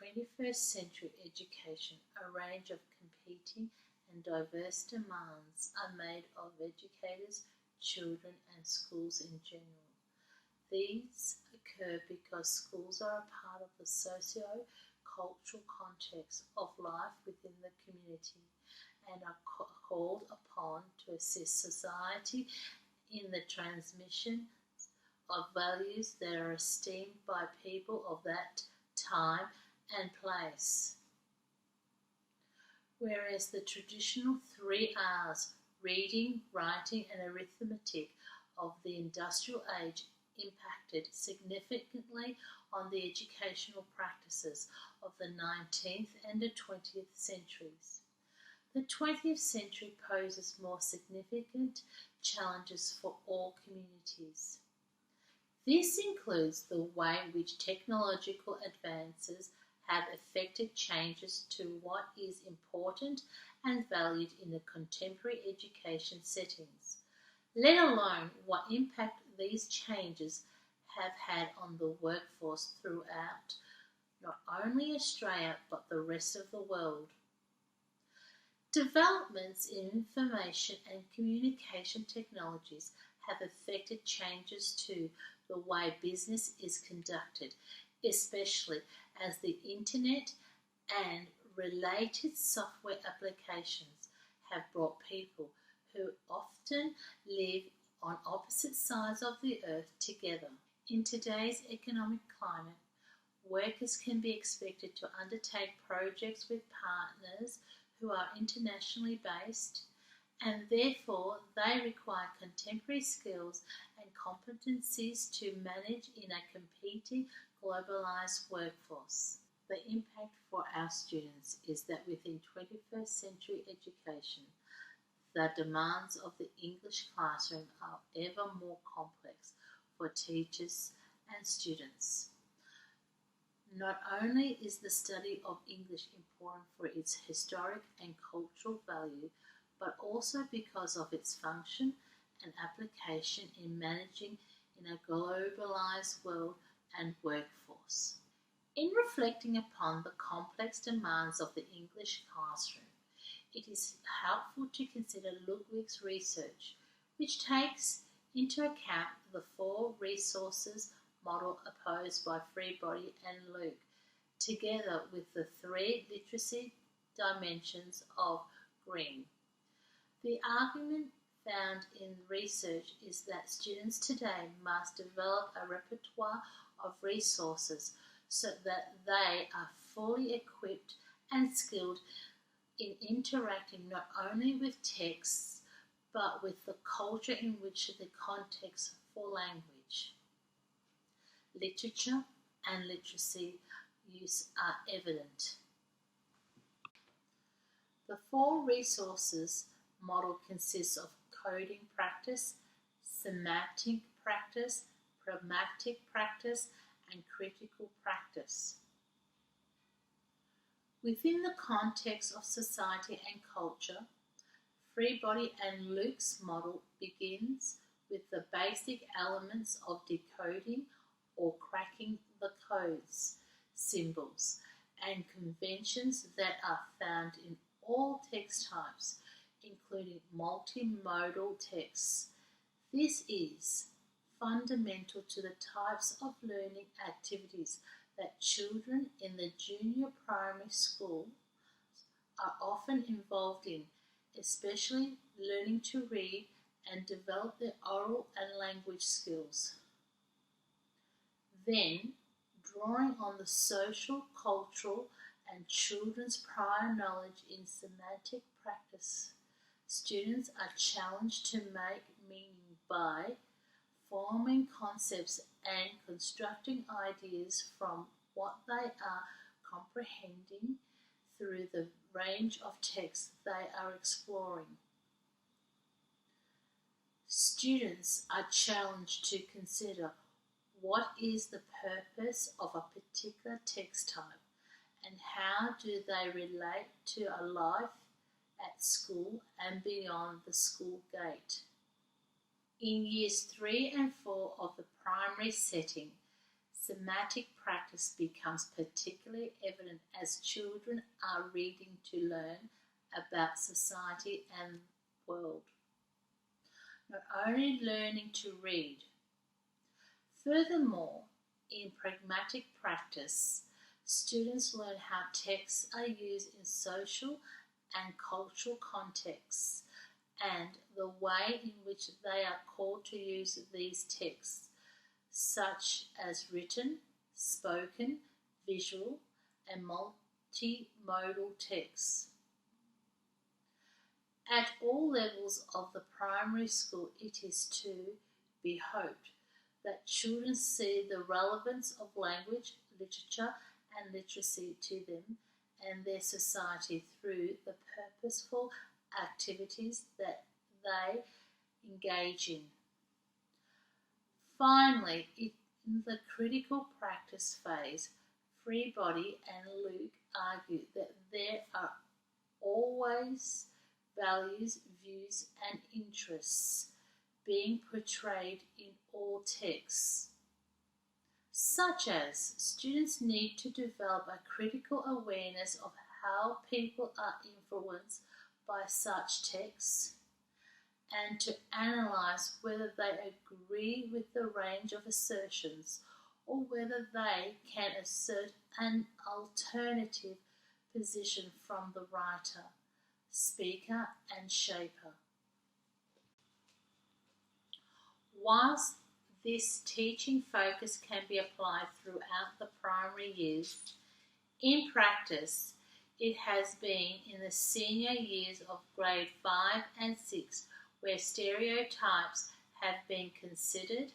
21st century education, a range of competing and diverse demands are made of educators, children, and schools in general. These occur because schools are a part of the socio-cultural context of life within the community and are called upon to assist society in the transmission of values that are esteemed by people of that time and place. Whereas the traditional 3 R's, reading, writing, and arithmetic, of the industrial age impacted significantly on the educational practices of the 19th and the 20th centuries. The 20th century poses more significant challenges for all communities. This includes the way in which technological advances have affected changes to what is important and valued in the contemporary education settings, let alone what impact these changes have had on the workforce throughout not only Australia but the rest of the world. Developments in information and communication technologies have affected changes to the way business is conducted, especially as the internet and related software applications have brought people who often live on opposite sides of the earth together. In today's economic climate, workers can be expected to undertake projects with partners who are internationally based, and therefore they require contemporary skills and competencies to manage in a competing, globalised workforce. The impact for our students is that within 21st century education, the demands of the English classroom are ever more complex for teachers and students. Not only is the study of English important for its historic and cultural value, but also because of its function and application in managing in a globalised world and workforce. In reflecting upon the complex demands of the English classroom, it is helpful to consider Ludwig's research, which takes into account the 4 resources model opposed by Freebody and Luke, together with the 3 literacy dimensions of Green. The argument found in research is that students today must develop a repertoire of resources so that they are fully equipped and skilled in interacting not only with texts but with the culture in which the context for language, literature and literacy use are evident. The 4 resources model consists of coding practice, semantic practice, pragmatic practice, and critical practice. Within the context of society and culture, Freebody and Luke's model begins with the basic elements of decoding or cracking the codes, symbols, and conventions that are found in all text types, including multimodal texts. This is fundamental to the types of learning activities that children in the junior primary school are often involved in, especially learning to read and develop their oral and language skills. Then, drawing on the social, cultural, and children's prior knowledge in semantic practice, students are challenged to make meaning by forming concepts and constructing ideas from what they are comprehending through the range of texts they are exploring. Students are challenged to consider what is the purpose of a particular text type and how do they relate to a life at school and beyond the school gate. In years 3 and 4 of the primary setting, Thematic practice becomes particularly evident as children are reading to learn about society and the world. Not only learning to read. Furthermore, in pragmatic practice, students learn how texts are used in social and cultural contexts and the way in which they are called to use these texts, such as written, spoken, visual, and multimodal texts. At all levels of the primary school, it is to be hoped that children see the relevance of language, literature, and literacy to them and their society through the purposeful activities that they engage in. Finally, in the critical practice phase, Freebody and Luke argue that there are always values, views, and interests being portrayed in all texts, such as students need to develop a critical awareness of how people are influenced by such texts and to analyse whether they agree with the range of assertions or whether they can assert an alternative position from the writer, speaker, and shaper. Whilst this teaching focus can be applied throughout the primary years, in practice it has been in the senior years of grade 5 and 6 where stereotypes have been considered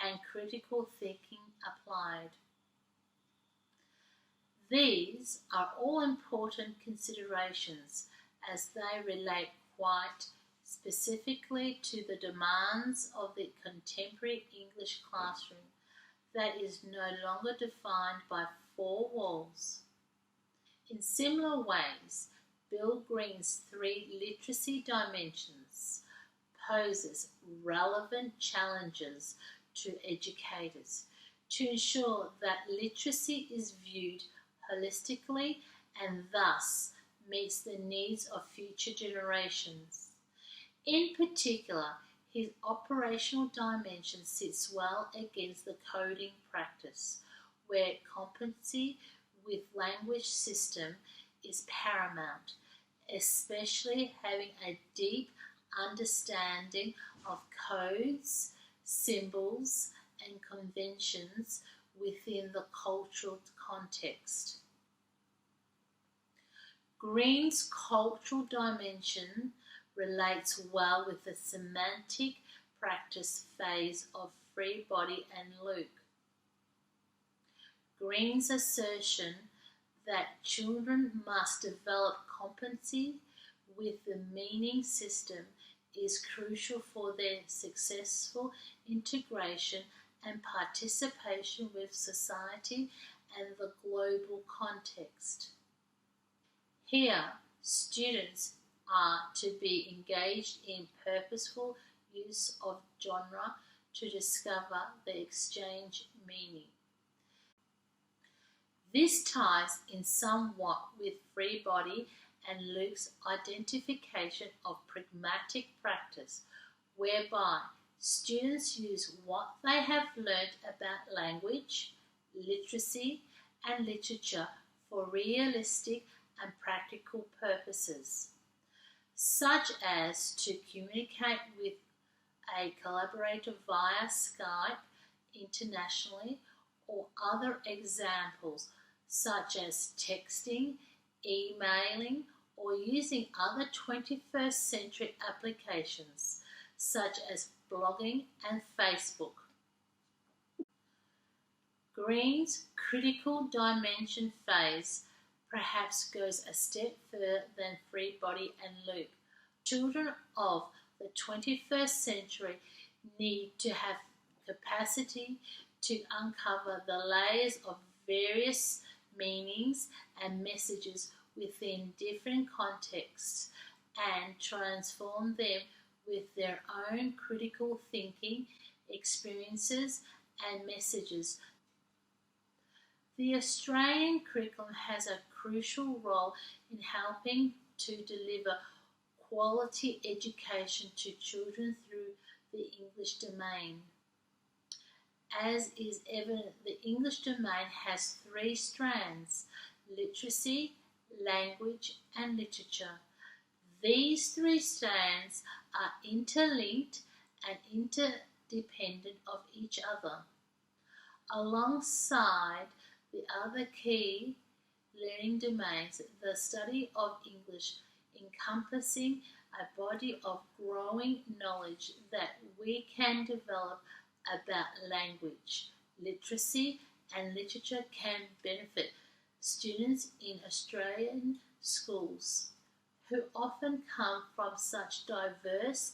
and critical thinking applied. These are all important considerations as they relate quite specifically to the demands of the contemporary English classroom that is no longer defined by four walls. In similar ways, Bill Green's 3 literacy dimensions poses relevant challenges to educators to ensure that literacy is viewed holistically and thus meets the needs of future generations. In particular, his operational dimension sits well against the coding practice, where competency with language system is paramount, especially having a deep understanding of codes, symbols, and conventions within the cultural context. Green's cultural dimension relates well with the semantic practice phase of Freebody and Luke. Green's assertion that children must develop competency with the meaning system is crucial for their successful integration and participation with society and the global context. Here, students are to be engaged in purposeful use of genre to discover the exchange meaning. This ties in somewhat with Freebody and Luke's identification of pragmatic practice, whereby students use what they have learnt about language, literacy, and literature for realistic and practical purposes, such as to communicate with a collaborator via Skype internationally, or other examples such as texting, emailing, or using other 21st century applications such as blogging and Facebook. Green's critical dimension phase perhaps goes a step further than Freebody and Luke. Children of the 21st century need to have capacity to uncover the layers of various meanings and messages within different contexts and transform them with their own critical thinking, experiences, and messages The Australian curriculum has a crucial role in helping to deliver quality education to children through the English domain. As is evident, the English domain has three strands: literacy, language, and literature. These three strands are interlinked and interdependent of each other. Alongside the other key learning domains, the study of English encompassing a body of growing knowledge that we can develop about language, literacy, and literature can benefit students in Australian schools who often come from such diverse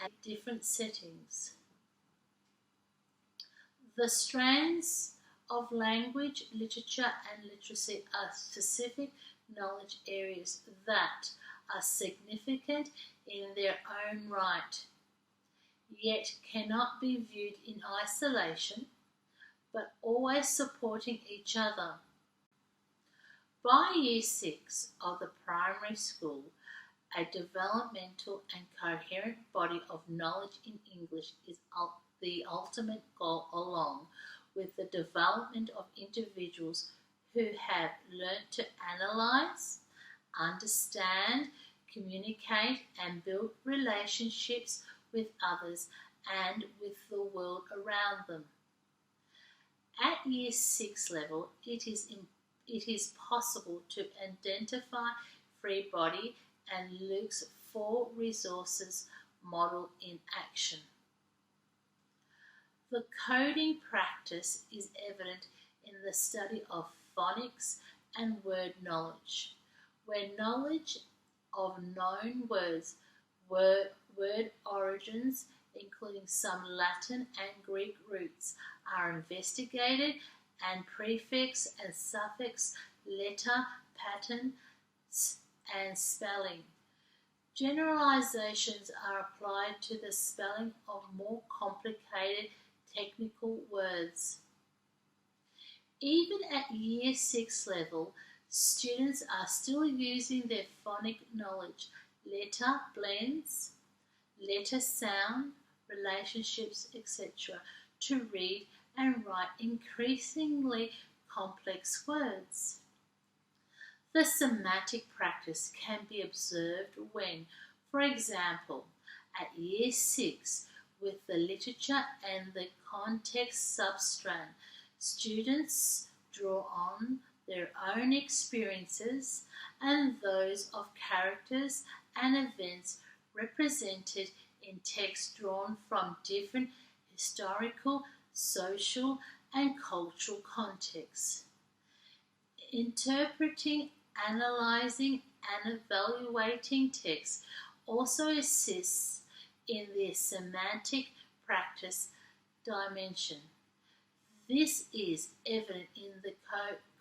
and different settings. The strands of language, literature, and literacy are specific knowledge areas that are significant in their own right, yet cannot be viewed in isolation, but always supporting each other. By Year 6 of the primary school, a developmental and coherent body of knowledge in English is the ultimate goal, along with the development of individuals who have learnt to analyse, understand, communicate, and build relationships with others and with the world around them. At Year 6 level, it is possible to identify Free Body and Luke's 4 resources model in action. The coding practice is evident in the study of phonics and word knowledge, where knowledge of known words, word origins, including some Latin and Greek roots, are investigated, and prefix and suffix, letter patterns, and spelling. Generalizations are applied to the spelling of more complicated technical words. Even at Year 6 level, students are still using their phonic knowledge, letter blends, letter sound, relationships, etc., to read and write increasingly complex words. The semantic practice can be observed when, for example, at Year 6, with the literature and the context substrand, students draw on their own experiences and those of characters and events represented in text drawn from different historical, social, and cultural contexts. Interpreting, analysing, and evaluating text also assists in the semantic practice dimension. This is evident in the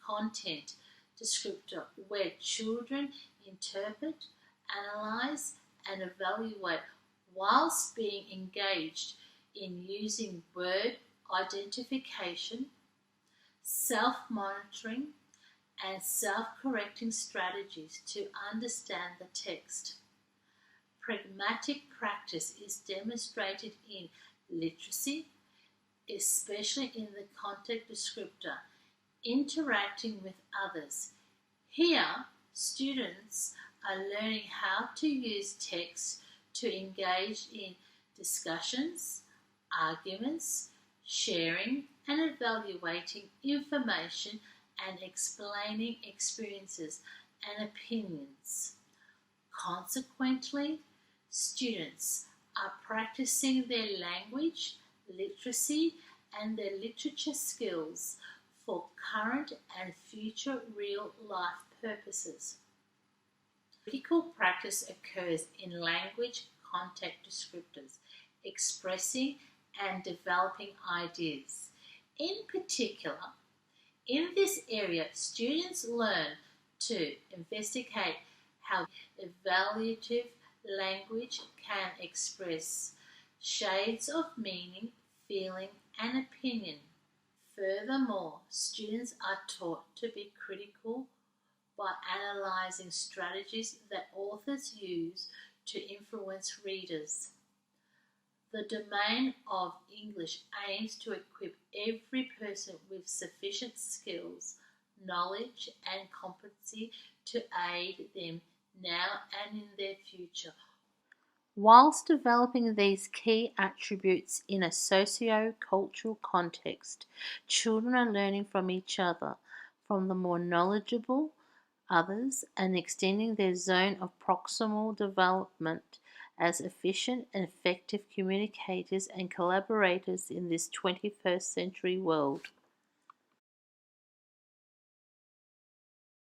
content descriptor, where children interpret, analyse, and evaluate whilst being engaged in using word identification, self-monitoring, and self-correcting strategies to understand the text. Pragmatic practice is demonstrated in literacy, especially in the context descriptor, interacting with others. Here, students are learning how to use text to engage in discussions, arguments, sharing and evaluating information, and explaining experiences and opinions. Consequently, students are practicing their language, literacy, and their literature skills for current and future real-life purposes. Critical practice occurs in language context descriptors, expressing and developing ideas. In particular, in this area, students learn to investigate how evaluative language can express shades of meaning, feeling, and opinion. Furthermore, students are taught to be critical by analysing strategies that authors use to influence readers. The domain of English aims to equip every person with sufficient skills, knowledge, and competency to aid them now and in their future. Whilst developing these key attributes in a socio-cultural context, children are learning from each other, from the more knowledgeable others, and extending their zone of proximal development as efficient and effective communicators and collaborators in this 21st century world.